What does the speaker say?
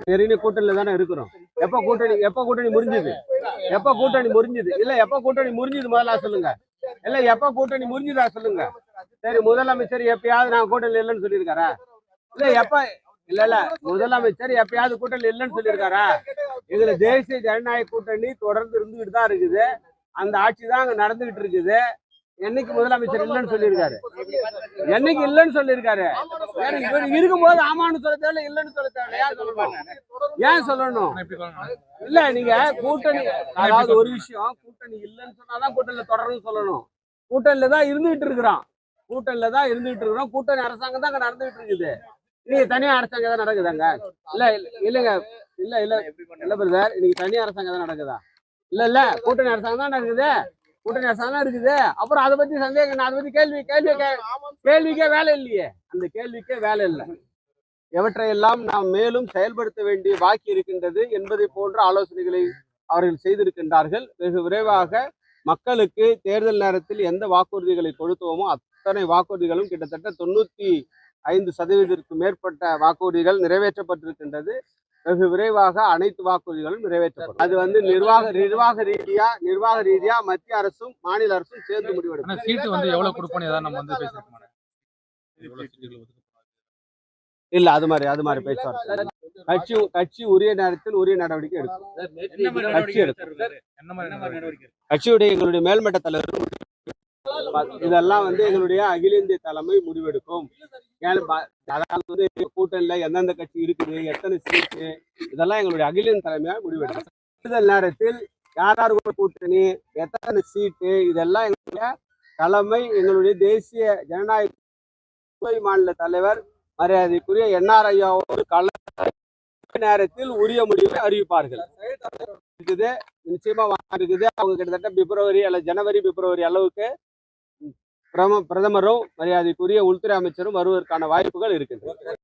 நெருங்கிய கூட்டணியில தானே இருக்கிறோம். எப்ப கூட்டணி முறிஞ்சுது? எப்ப கூட்டணி முறிஞ்சுது முதல்ல சொல்லுங்க. இல்ல எப்ப கூட்டணி முறிஞ்சுதா சொல்லுங்க. சரி, முதலமைச்சர் எப்பயாவது நான் கூட்டணி இல்லைன்னு சொல்லியிருக்காரா? இல்ல முதலமைச்சர் எப்பயாவது கூட்டணி இல்லைன்னு சொல்லியிருக்காரா? இதுல தேசிய ஜனநாயக கூட்டணி தொடர்ந்து இருந்துகிட்டு தான் இருக்குது. அந்த ஆட்சி தான் அங்க நடந்துகிட்டு இருக்குது. என்னைக்கு முதலமைச்சர் இல்லைன்னு சொல்லியிருக்காரு? என்னைக்கு இல்லைன்னு சொல்லியிருக்காரு? இருக்கும்போது ஆமான்னு சொல்ல தேவை, இல்லைன்னு சொல்ல தேவை. ஏன் சொல்லணும்? இல்ல நீங்க கூட்டணி, அதாவது ஒரு விஷயம், கூட்டணி இல்லைன்னு சொன்னாதான் கூட்டணியில தொடர்ந்து சொல்லணும். கூட்டணியில தான் இருந்துகிட்டு இருக்கிறோம். கூட்டணி அரசாங்கம் தான் அங்க நடந்துகிட்டு இருக்குது. நீங்க தனியா அரசாங்கம் தான் நடக்குதாங்க? இல்லைங்க இல்ல பிரதர், இன்னைக்கு தனி அரசாங்கம் தான் நடக்குதா? இல்ல கூட்டணி அரசாங்கம் தான் நடக்குது. அப்புறம் அதை பத்தி சந்தேகம், அதை பத்தி கேள்விக்கே வேலை இல்லையே. அந்த கேள்விக்கே வேலை இல்லை. எவற்றையெல்லாம் நாம் மேலும் செயல்படுத்த வேண்டிய பாக்கி இருக்கின்றது என்பதை போன்ற ஆலோசனைகளை அவர்கள் செய்திருக்கின்றார்கள். வெகு விரைவாக மக்களுக்கு தேர்தல் நேரத்தில் எந்த வாக்குறுதிகளை கொடுத்தோமோ அத்தனை வாக்குறுதிகளும் கிட்டத்தட்ட 95% மேற்பட்ட வாக்குறுதிகள் நிறைவேற்றப்பட்டிருக்கின்றது. வெகு விரைவாக அனைத்து வாக்குறுதிகளும் நிறைவேற்றப்படும். அது நிர்வாக ரீதியா மத்திய அரசும் மாநில அரசும் சேர்ந்து முடிவெடுக்கும். சீட்டு எவ்வளவு கொடுப்போம் நம்ம இல்ல அது மாதிரி பேச்சுவார்த்தை. கட்சி உரிய நேரத்தில் உரிய நடவடிக்கை எடுக்கும். கட்சியுடைய எங்களுடைய மேல்மட்ட தலைவர் இதெல்லாம் எங்களுடைய அகில இந்திய தலைமை முடிவெடுக்கும். அதாவது கூட்டணியில எந்தெந்த கட்சி இருக்குது, எத்தனை சீட்டு, இதெல்லாம் எங்களுடைய அகில இந்திய தலைமையாக முடிவெடுக்கும். தேர்தல் நேரத்தில் யார் கூட்டணி, எத்தனை சீட்டு, இதெல்லாம் எங்களுடைய தலைமை, எங்களுடைய தேசிய ஜனநாயக மாநில தலைவர் மரியாதைக்குரிய என்ஆர் ஐயாவோடு நேரத்தில் உரிய முடிவை அறிவிப்பார்கள். இருக்குது, நிச்சயமா இருக்குது. அவங்க கிட்டத்தட்ட பிப்ரவரி அல்லது ஜனவரி பிப்ரவரி அளவுக்கு பிரதமரும் மரியாதைக்குரிய உள்துறை அமைச்சரும் வருவதற்கான வாய்ப்புகள் இருக்குது.